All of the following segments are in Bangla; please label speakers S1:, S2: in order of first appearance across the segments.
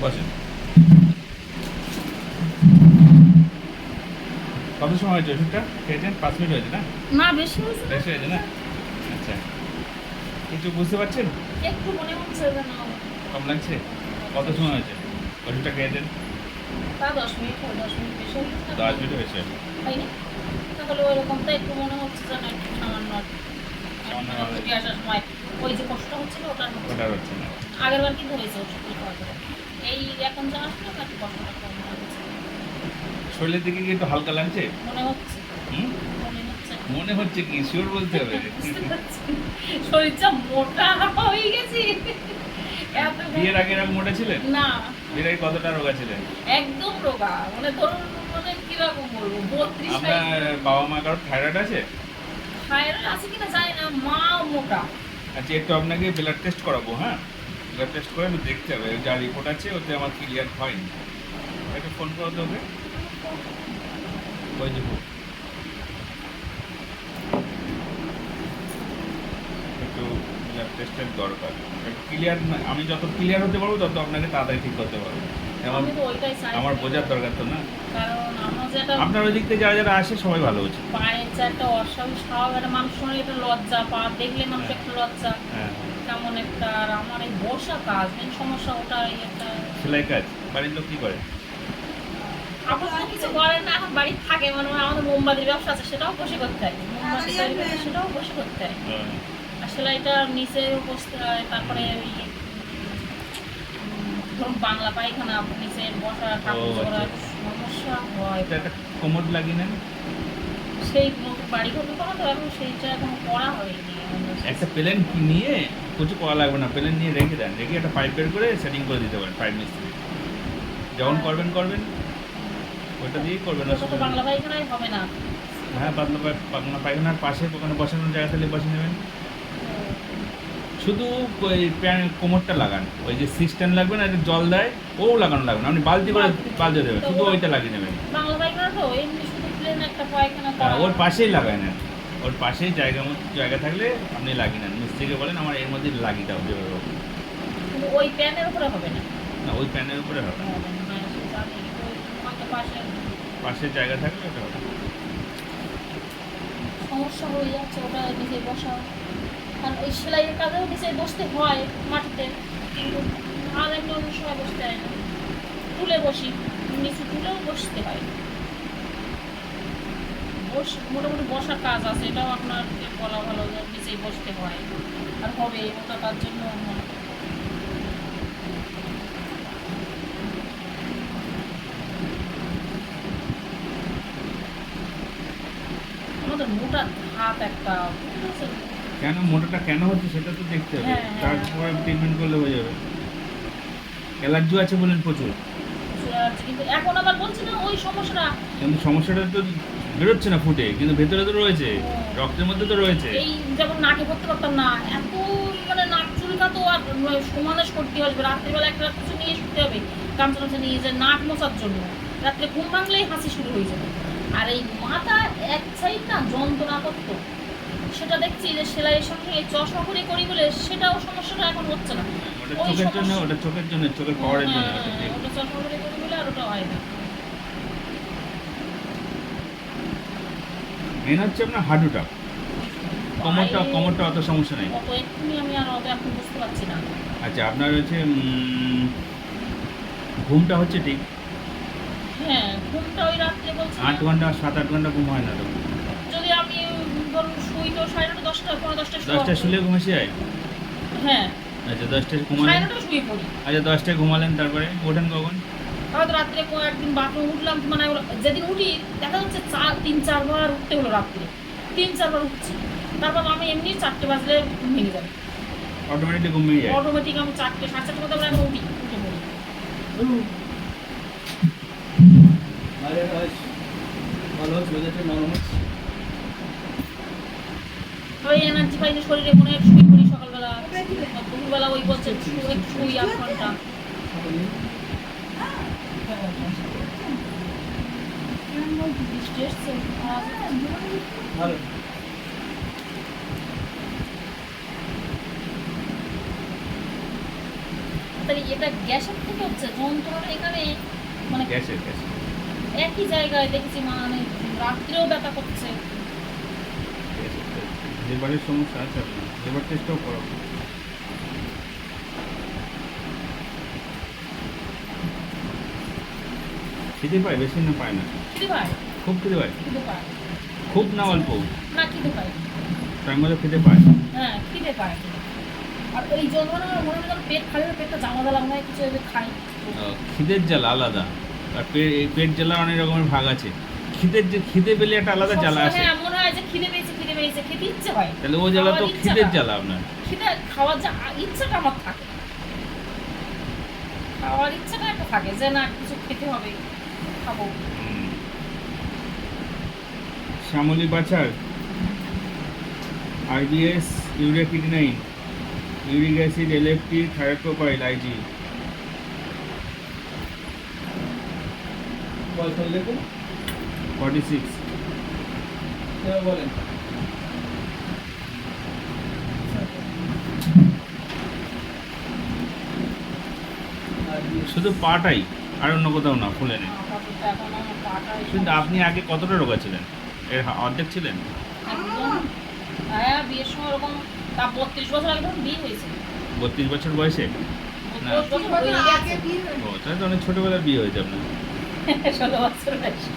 S1: বসেন। কত সময় হয়েছে ওষুধটা খেয়েছেন? 5 মিনিট হয়েছে না?
S2: না বেশি হয়েছে না।
S1: বেশি হয়েছে না? আচ্ছা, কিছু বুঝতে পারছেন?
S2: একটু মনে হচ্ছে যেন
S1: কম লাগছে? কত সময় হয়েছে ওষুধটা খেয়েছেন?
S2: তা 10 মিনিট হয়, 10 মিনিট বেশি হয়েছে না।
S1: 10 মিনিট হয়েছে।
S2: হয়নি? তাহলে ওইরকমটা একটু মনে হচ্ছে যেন একটু সামান্য
S1: সামান্য
S2: মানে ছুটি আসার সময় ওই যে কষ্ট হচ্ছিল ওটার মতো।
S1: ওটা হচ্ছে না।
S2: আগের বার কিন্তু হয়েছে ওষুধ খাওয়ার পরে। এই এখন যা আসলে একটু কষ্টটা কম মনে হচ্ছে।
S1: শরীরের দিকে কি একটু হালকা লাগছে?
S2: মনে হচ্ছে
S1: হুম?
S2: মনে হচ্ছে
S1: মনে হচ্ছে কি শিওর বলতে হবে?
S2: বুঝতে পারছি। শরীরটা মোটা হয়ে গেছি এত
S1: বিয়ের আগে এরকম মোটা ছিলেন?
S2: না
S1: বিয়ের আগে কতটা রোগা ছিলেন?
S2: একদম রোগা মানে ধরুন মানে কিরকম বলবো 32
S1: আপনার বাবা মা কারোর থাইরয়েড আছে?
S2: থাইরয়েড আছে কিনা জানি না মা মোটা
S1: আচ্ছা, একটু আপনাকে ব্লাড টেস্ট করাবো। হ্যাঁ, ব্লাড টেস্ট করে আমি দেখতে হবে যা রিপোর্ট আছে ওতে আমার ক্লিয়ার হয়নি। একটা ফোন করতে হবে। ওই যে ফোন। একটু ব্লাড টেস্টের দরকার। ক্লিয়ার না, আমি যত ক্লিয়ার হতে পারবো তত আপনাকে তাড়াতাড়ি ঠিক করতে পারবো। আমার
S2: আমি তো ওইটাই চাই
S1: আমার বোঝার দরকার তো না।
S2: কারণ আমার যেটা
S1: আপনার ওই দিক থেকে যারা যারা আসে সবাই ভালো হচ্ছে।
S2: পায়ের যে একটা অস্বাভাবিক স্বভাব একটা মানুষ মনে একটা লজ্জা পা দেখলে মানুষ
S1: হ্যাঁ।
S2: একটা লজ্জা
S1: হ্যাঁ,
S2: কেমন একটা আর আমার এই বর্ষা কাজ মেন সমস্যা ওটাই একটা
S1: সেলাই কাজ বাড়ির লোক কি করে?
S2: আপাতত কিছু করেন না এখন বাড়ি থাকে মানে আমাদের মোমবাতির ব্যবসা আছে সেটাও বসে করতে হয় মোমবাতি তৈরি করতে সেটাও বসে করতে হয় আর সেলাইটা নিচে বসতে হয় তারপরে ওই ধরুন বাংলা পায়খানা নিচে বসা কাপড়
S1: আচ্ছা,
S2: জোড়া
S1: আচ্ছা।
S2: সমস্যা হয়
S1: এটা একটা কোমর লাগিয়ে নেন।
S2: সেই নতুন বাড়ি ঘর করা তো এখন সেইটা এখন করা হয়নি
S1: একটা প্লেন নিয়ে কিছু করা লাগবে না, প্লেন নিয়ে রেখে দেন, রেখে একটা পাইপ বের করে সেটিং করে দিতে পারেন। পাইপ মিস্ত্রি যখন করবেন ওইটা দিয়েই করবেন।
S2: ওটা তো বাংলা পায়খানায় হবে না
S1: হ্যাঁ, পাতলা পায়খানার পাশে ওখানে বসানোর জায়গা থাকলে বসিয়ে নেবেন। শুধু ওই কোমরটা লাগান, ওই যে সিস্টেম লাগবে না, জল দেয় ও লাগানো লাগবে না, আপনি বালতি করে বালতি দেবেন, শুধু ওইটা লাগিয়ে নেবেন।
S2: বাংলা পায়খানা তো এমনি শুধু প্লেন একটা পায়খানা
S1: হ্যাঁ,
S2: করা
S1: ওর পাশেই লাগায় নেন, ওর পাশেই জায়গা থাকলে আপনি লাগিয়ে নেন। মিস্ত্রিকে বলেন আমার এর মধ্যে লাগিয়ে দাও যেভাবে হোক।
S2: কিন্তু ওই প্যানের উপরে হবে না
S1: না, ওই প্যানের উপরে হবে না, পাশে জায়গা থাকলে ওটা হবে।
S2: সমস্যা হয়ে যাচ্ছে ওটা নিচে বসা কারণ ওই সেলাইয়ের কাজেও নিচে বসতে হয় মাটিতে কিন্তু আর এমনি অন্য সময় বসতে হয় না তুলে বসি নিচে তুলেও বসতে হয় মোটামুটি বসার কাজ আছে এটাও আপনার বলা ভালো যে নিচেই বসতে হয় আর হবে ওটা তার জন্য আমাদের মোটা হাত একটা বুঝেছেন?
S1: কেন মোটাটা কেন হচ্ছে সেটা তো দেখতে হবে,
S2: হ্যাঁ, হ্যাঁ।
S1: তারপরে ট্রিটমেন্ট করলে হয়ে যাবে। অ্যালার্জি আছে বলেন প্রচুর,
S2: কিন্তু এখন আবার বলছি না ওই সমস্যাটা
S1: কিন্তু সমস্যাটা তো বেরোচ্ছে না ফুটে, কিন্তু ভেতরে তো রয়েছে, রক্তের মধ্যে তো রয়েছে।
S2: এই যেমন নাকে পড়তে পারতাম না এত মানে নাক চুলকাতো আর সমাবেশ করতে হবে রাত্রিবেলা একটা কিছু নিয়ে শুতে হবে গামছা টামছা নিয়ে যে নাক মোছার জন্য রাত্রে ঘুম ভাঙলেই হাসি শুরু হয়ে যাবে আর এই মাথা এক সাইড না যন্ত্রণা করতো সেটা দেখছি যে সেলাইয়ের সঙ্গে এই চশমা করে করি বলে সেটাও সমস্যাটা এখন হচ্ছে না
S1: ওটা
S2: ওই
S1: চোখের জন্য,
S2: সমস্যা-
S1: ওটা চোখের জন্য, চোখের পাওয়ারের জন্য।
S2: হ্যাঁ,
S1: ওটা ঠিক।
S2: ওটা চশমা করে করি বলে আর ওটা হয় না
S1: মেন হচ্ছে আপনার হাঁটুটা, কোমরটা অত সমস্যা নেই।
S2: অত এক্ষুনি আমি আর অত এখন বুঝতে পারছি না
S1: আচ্ছা, আপনার হচ্ছে ঘুমটা হচ্ছে ঠিক
S2: হ্যাঁ ঘুমটা ওই রাত্রে বলছি
S1: 8
S2: না,
S1: ঘন্টা 7-8 ঘন্টা ঘুম হয় না তো?
S2: যদি আমি ধরুন শুই তো 9:30 10টা পৌনে 10টা
S1: 10টায় শুলে ঘুম এসে যায়?
S2: হ্যাঁ
S1: আচ্ছা, 10টায় ঘুমালেন।
S2: 9:30 শুয়ে পড়ি
S1: আচ্ছা, 10টায় ঘুমালেন, তারপরে ওঠেন কখন?
S2: হয়তো রাত্রে একদিন বাথরুম উঠলাম মানে যেদিন উঠি দেখা যাচ্ছে 3-4 বার উঠতে হলো রাত্রে 3-4 বার উঠছি তারপর আমি এমনি 4টে বাজলে ঘুম ভেঙে যাবে
S1: অটোমেটিকলি ঘুম ভেঙে যায়।
S2: অটোমেটিক আমি 4টে 4:30 মধ্যে আমি উঠি উঠে পড়ি
S3: ভালো হচ্ছে ওদেরটা নরম হচ্ছে।
S2: ওই এনার্জি পাই না শরীরে মনে হয় শুয়ে পড়ি সকালবেলা দুপুরবেলা ওই বলছে একটু শুই 8 ঘন্টা বৃষ্টি এসছে
S3: ভালো
S2: তাহলে এটা গ্যাসের থেকে হচ্ছে যন্ত্রণা এখানে মানে
S1: গ্যাসের
S2: একই জায়গায় দেখেছি মানে রাত্রেও ব্যথা করছে।
S1: লিভারের সমস্যা আছে আপনার, লিভার টেস্টও করো। খিদে পায় বেশি না পায় না?
S2: খিদে পায়,
S1: খুব খিদে পায়?
S2: খিদে পায়
S1: খুব না অল্প?
S2: না, খিদে পায়।
S1: তার মধ্যে খিদে পায়?
S2: হ্যাঁ খিদে পায়। আর ওই যন্ত্রণা মনে হয় যেন পেট খালি পেটটা জ্বালা জ্বালা মনে হয় কিছু এভাবে খাই।
S1: খিদের জ্বালা আলাদা, আর পেট জ্বালা অনেক রকমের ভাগ আছে। খিদে পেলে একটা আলাদা জ্বালা আসে।
S2: হ্যাঁ মনে হয় যে খিদে পেয়েছে খেতে ইচ্ছে হয়।
S1: তাহলে ও জ্বালা তো
S2: খাওয়ার
S1: খিদের
S2: ইচ্ছাটা-
S1: জ্বালা আপনার।
S2: খিদে খাওয়ার যা ইচ্ছাটা আমার থাকে, খাওয়ার ইচ্ছাটা একটা থাকে যে না কিছু খেতে হবে, খাবো।
S1: শ্যামলী বাছার, আরবিএস, ইউরিয়া কিডনাইন, ইউরিক অ্যাসিড, এলএফটি, থাইরোপ্রোপাইল, আইজি।
S3: বয়স হলে দেখুন
S1: 46।
S3: এবার বলেন। আর দিয়ে
S1: শুধু পাটাই, আর অন্য কোথাও না, ফুলে নেই।
S2: আপাতত এখন আমার পাটা
S1: কিন্তু আপনি আগে কতটা রোগা ছিলেন? এর অর্ধেক ছিলেন?
S2: একদম। হ্যাঁ বিয়ের সময় ওরকম তা 32 বছর আগে তখন বিয়ে হয়েছে।
S1: 32 বছর বয়সে? না।
S2: 32 বছর হয়ে গেছে।
S1: ও তাহলে তো অনেক ছোটবেলায় বিয়ে হয়েছে আপনার।
S2: 16 বছর বয়সে।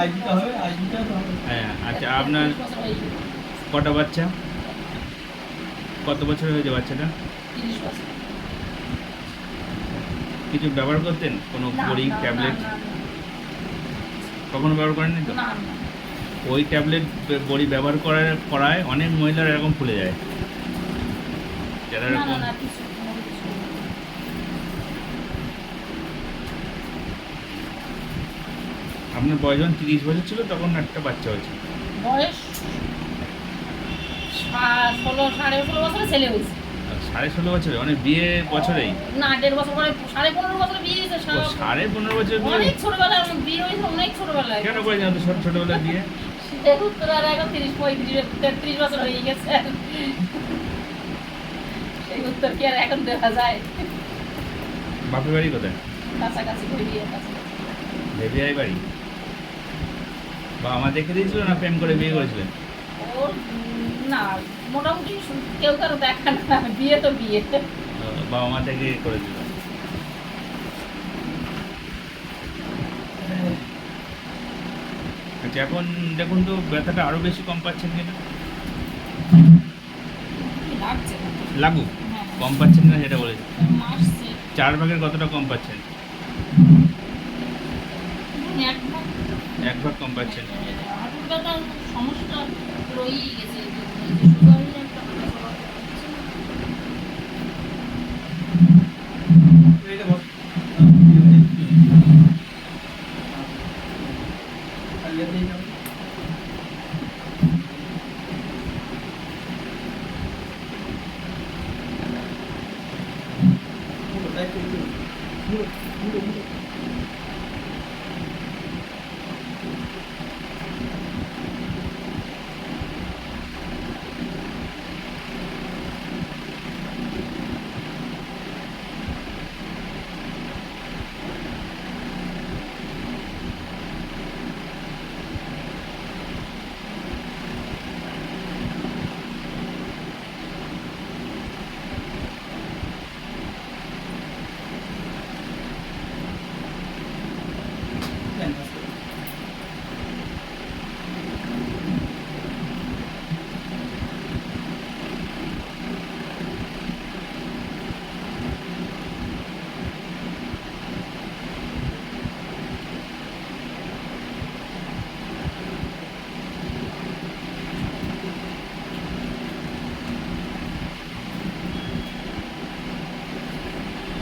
S3: আইডিটা হবে, আইডিটা তো হবে।
S1: হ্যাঁ আচ্ছা, আপনার
S2: 33 বছর হয়ে গেছে।
S1: কটা বাচ্চা? কত বছর হয়েছে বাচ্চাটা?
S2: 30 বছর।
S1: কিছু ব্যবহার করতেন? কোনো
S2: না,
S1: বড়ি,
S2: না,
S1: ট্যাবলেট
S2: না,
S1: কখনো ব্যবহার করেননি তো?
S2: না, না,
S1: ওই ট্যাবলেট বড়ি ব্যবহার করায় অনেক মহিলারা এরকম ফুলে যায়, যারা
S2: না, না,
S1: এরকম।
S2: না, কিছু, কোনো কিছু না।
S1: আপনার বয়স যখন 30 বছর ছিল তখন একটা বাচ্চা হয়েছে।
S2: বয়স 16 বছরে ছেলে হয়েছে।
S1: আর 16.5 বছরে মানে বিয়ে বছরেই?
S2: না 1.5 বছর পরে 15.5 বছরে বিয়ে হয়েছে।
S1: ও 15.5 বছর বিয়ে?
S2: অনেক ছোটবেলায় আমার বিয়ে হয়েছে, অনেক ছোটবেলায়।
S1: কেন করে জানতো ছোটবেলায় বিয়ে?
S2: সেহেতু তোর আর এখন 33 বছর হয়ে গেছে। সেই উত্তর কি আর এখন দেওয়া যায়?
S1: বাপের বাড়ি কোথায়?
S2: কাছাকাছি করে বিয়ে কাছাকাছি।
S1: দেবিয়াই বাড়ি? বাবা মা দেখে দিয়েছিল না প্রেম করে বিয়ে করেছিলেন?
S2: ওর না মোটামুটি কেউ কারো দেখা না, বিয়ে তো বিয়ে।
S1: বাবা মা থেকে করেছিল। আচ্ছা এখন দেখুন তো ব্যথাটা আরো বেশি কম পাচ্ছেন কিনা?
S2: কি লাগছে?
S1: লাগুক,
S2: হ্যাঁ,
S1: কম পাচ্ছেন না সেটা বলেছি।
S2: মাসছে
S1: 4 ভাগের কতটা কম পাচ্ছেন?
S2: 1 ভাগ।
S1: 1 ভাগ কম পাচ্ছেন।
S2: হাঁটুর ব্যথার সমস্যা রয়েই গেছে। এই যে সুগারের একটা সমস্যা হচ্ছে।
S3: এটা বস। আগে দিয়ে যাও। পুরো তাই তো পুরো পুরো পুরো দেন আস্তে।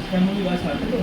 S3: শ্যামলী বাস আছে তো?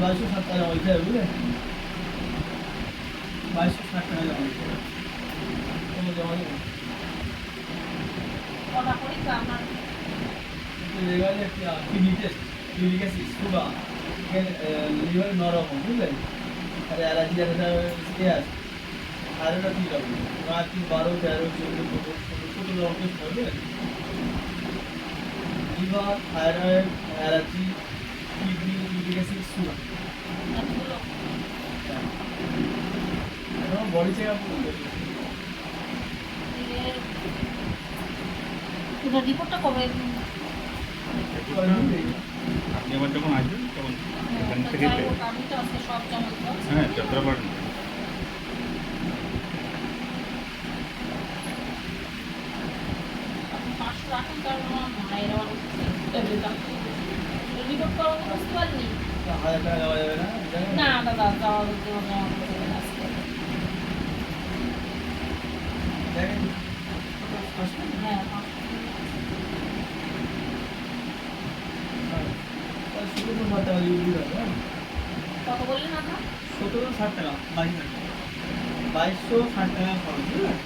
S3: 2260 টাকা জমা দিতে হবে বুঝলে, 2260 টাকা জমা দিতে হবে। কোনো জমা দেবো
S2: অর্ডার করি তো আমার
S3: লেগালে kidney test, uric acid, sugar, liver নরকম বুঝলেন, আর অ্যালার্জি একটা আছে, থাইরয়েডটা 3 রকম, 5, 3, 12, 13, 14, 15, 17 রকম টেস্ট করবেন। Liver, thyroid, allergy, kidney, uric acid, sugar,
S2: এতগুলো
S3: এখন বডি চেক আপ করবেন।
S2: এটা রিপোর্টটা কবে?
S1: আপনি আবার যখন আসবেন তখন এখান থেকে
S2: যাই হোক, আমি তো আজকে সব জমা দিতে হবে।
S1: হ্যাঁ যতটা পারেন।
S2: আপনি 500 রাখুন, কারণ আমার মায়ের আবার রিপোর্ট করাবো, বুঝতে পারিনি।
S3: 1000 টাকা দেওয়া যাবে না জানেন?
S2: না দাদা, জমা করতে হবে না আজকে।
S3: দেখেন
S2: হ্যাঁ,
S3: 1760 টাকা দিয়ে দিতে হবে।
S2: কত বললেন আপনার?
S3: 1760 টাকা, 2260 টাকা খরচ বুঝলেন?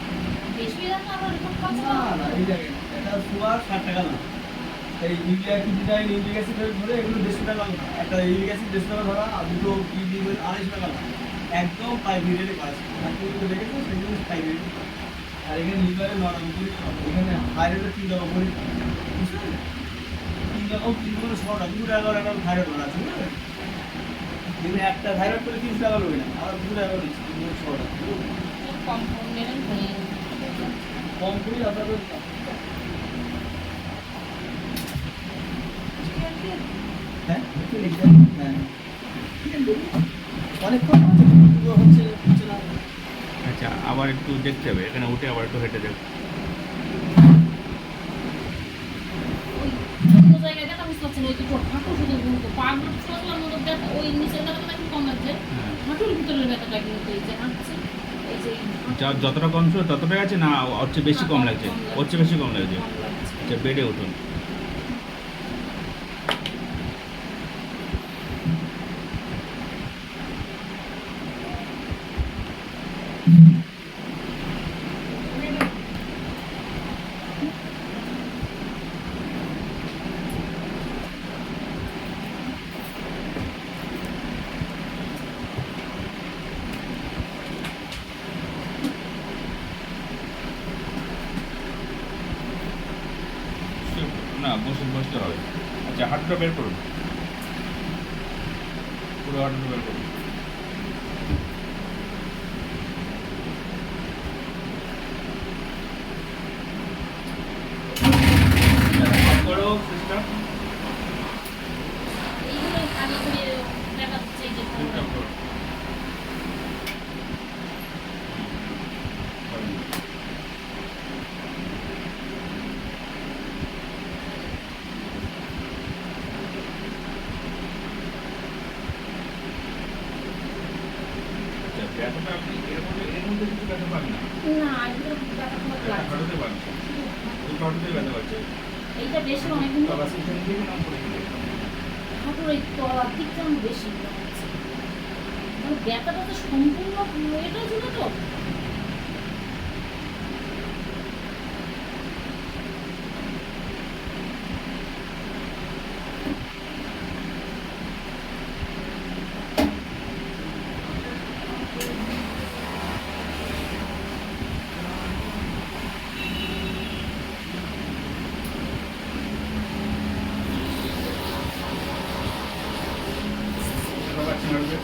S2: বেশি হয়ে যাচ্ছে আমার রিপোর্ট করতে
S3: না না, এই দেখেন এটা সুগার 60 টাকা না, এই ইউরিয়া কিডনিটাইন, ইউরিক অ্যাসিড ধরে এগুলো 150 টাকা না, একটা ইউরিক অ্যাসিড 150 টাকা ধরা, আর দুটো কিডনি 250 টাকা না, একদম প্রাইভেটে করাচ্ছে। আপনি যেগুলো দেখেছেন সেগুলো প্রাইভেটে। আর এখানে লিভারে নরম করে, এখানে থাইরয়েডের 3 রকম করে, বুঝলেন? 3 রকম 3 করে 100 টাকা, 2 টাকা করে একটা থাইরয়েড করা আছে বুঝলেন? যেখানে একটা থাইরয়েড করে 30 টাকা লই না, আর 2 টাকা করে দিচ্ছি, 100 টাকা।
S2: কম কম নেবেন হয়ে যাবে।
S3: কম করি আপনাদের হ্যাঁ একটু লিখবেন। হ্যাঁ অনেকক্ষণ হচ্ছে হচ্ছে না।
S1: আচ্ছা আবার একটু দেখতে হবে, এখানে উঠে আবার একটু হেঁটে দেবে।
S2: ওই অন্য জায়গায় ব্যথা বুঝতে পারছি না, ওই দুটো হাঁটু শুধু ঘুরতো, পা গুলো চলাচলের মতো ব্যথা, ওই নিচের ব্যথাটা একটু কম লাগছে,
S1: হ্যাঁ
S2: হাঁটুর ভিতরের ব্যথাটা কিন্তু এই যে হাঁটছে, এই যে
S1: যতটা কম ছিল ততটাই আছে না, ওর চেয়ে বেশি কম লাগছে? ওর চেয়ে বেশি কম লাগছে।
S2: কম লাগছে।
S1: আচ্ছা বেডে উঠুন। না বসতে হবে। আচ্ছা হাঁটুটা বের করুন, পুরো হাঁটুটা বের করুন। করো সিস্টেম
S2: এইগুলো আগে করে ব্যথা হচ্ছে, এই যে
S1: সিস্টেম করো। আচ্ছা ব্যথাটা আপনি এর মধ্যে কিছু ব্যথা পান না?
S2: না, এগুলো ব্যথা খুব লাগছে।
S1: হাঁটুতে পান, দুটো হাঁটুতেই ব্যথা পাচ্ছে।
S2: এইটা বেশি অনেক কিন্তু
S1: তলা সিস্টেম দিয়ে নাম করে দিলে
S2: হাঁটুর এই তলার দিকটা আমার বেশি লাগছে। মানে ব্যথাটা তো সম্পূর্ণ এটা ছিল তো।
S1: ব্যথা পাচ্ছেন হাঁটুতে?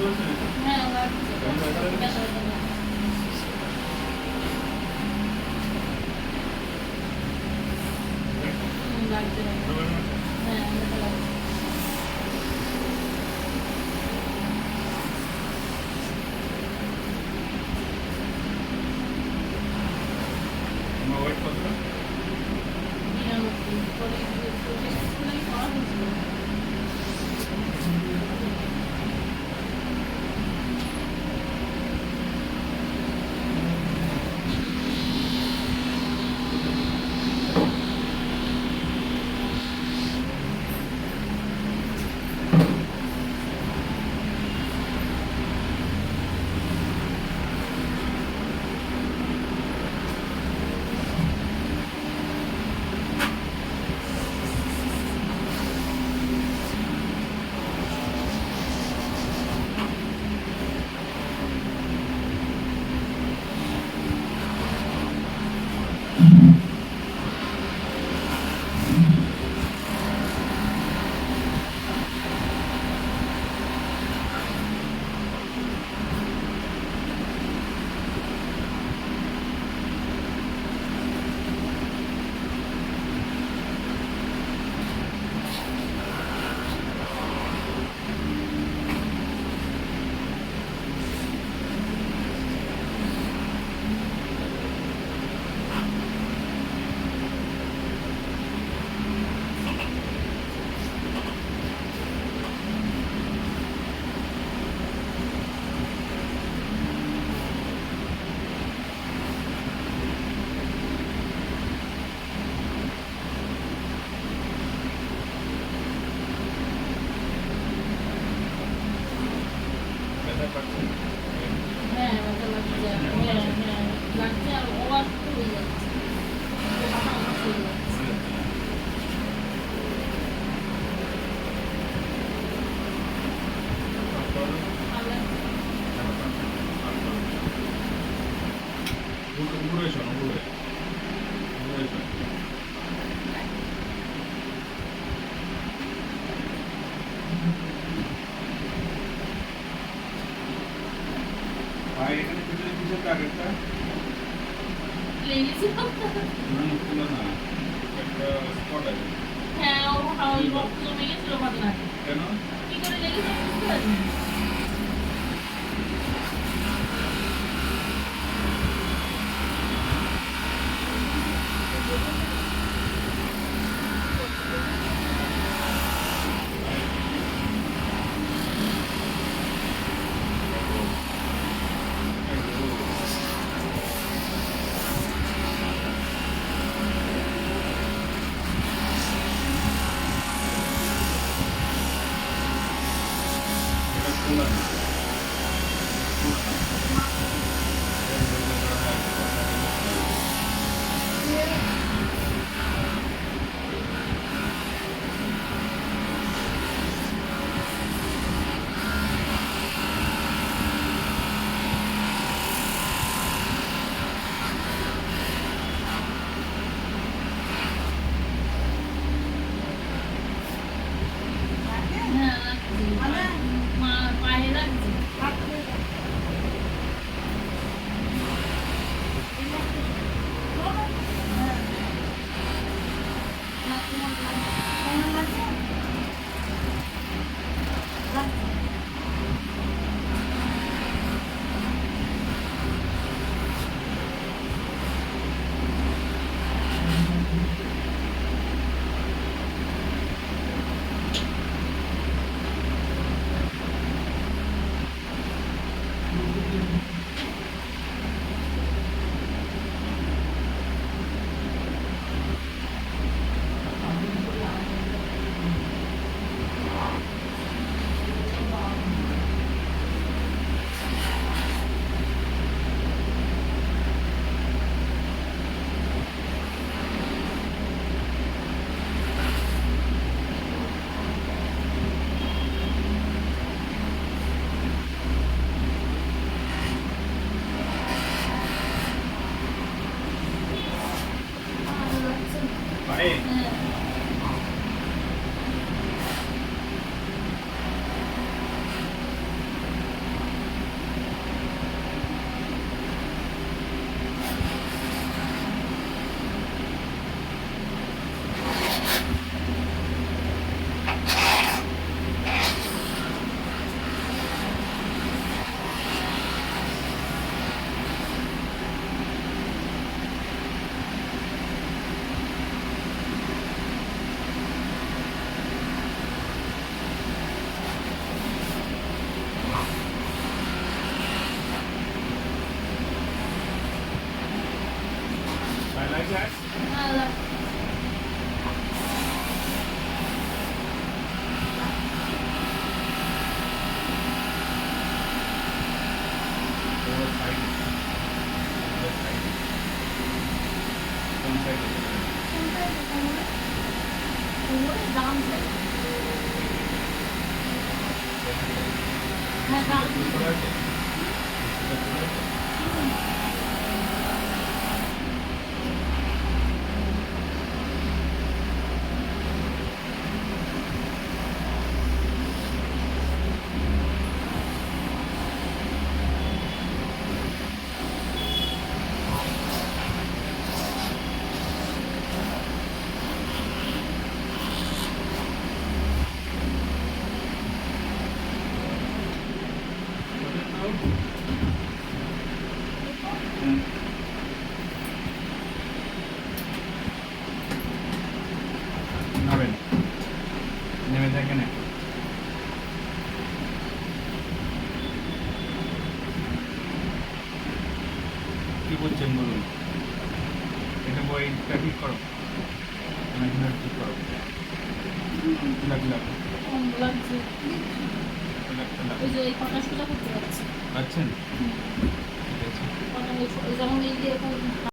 S1: বুঝতে পারছেন এটা?
S2: হ্যাঁ লাগছে।
S1: কেমন ব্যথা লাগে?
S2: ব্যথা ব্যথা লাগছে। লাগছে না।
S1: বুঝতে পারলেন না?
S2: হ্যাঁ ব্যথা লাগছে।
S1: আমার ওয়েট কতটা?
S2: 99 পরে টেস্ট করে করা হয়েছিল।
S1: ব্যথা পাচ্ছেন?
S2: হ্যাঁ ব্যথা লাগছে। হ্যাঁ হ্যাঁ লাগছে আর ওয়াশ হয়ে যাচ্ছে। মাথা আমার হয়ে যাচ্ছে। আর লাগছে।
S1: উপরে শোন, উপরে শোন। ভাই এখানে ভিতরে কিসের দাগ একটা?
S2: লেগেছিল।
S1: না খুলে না, একটা স্পট আছে।
S2: হ্যাঁ ওই রক্ত জমে গেছিল পাতলাতে।
S1: কেন?
S2: কি করে লেগেছে বুঝতে পারিনি।
S1: এটা খোলা না।
S2: হ্যাঁ লাগছে। পায়ে লাগছে। হ্যাঁ হ্যাঁ
S1: খোলা আছে? এটা খোলা আছে? নামেন, নেমে দেখেন এখন। কি বলছেন বলুন? এটা বইটা ঠিক করো, ইমাজিনারি ঠিক করো। ফিল আপ
S2: কম লাগছে
S1: ফিল আপ
S2: ওই যে এই কটা সোজা করতে পারছি
S1: পাচ্ছেন? ঠিক আছে।
S2: যেমন এই যে এরকম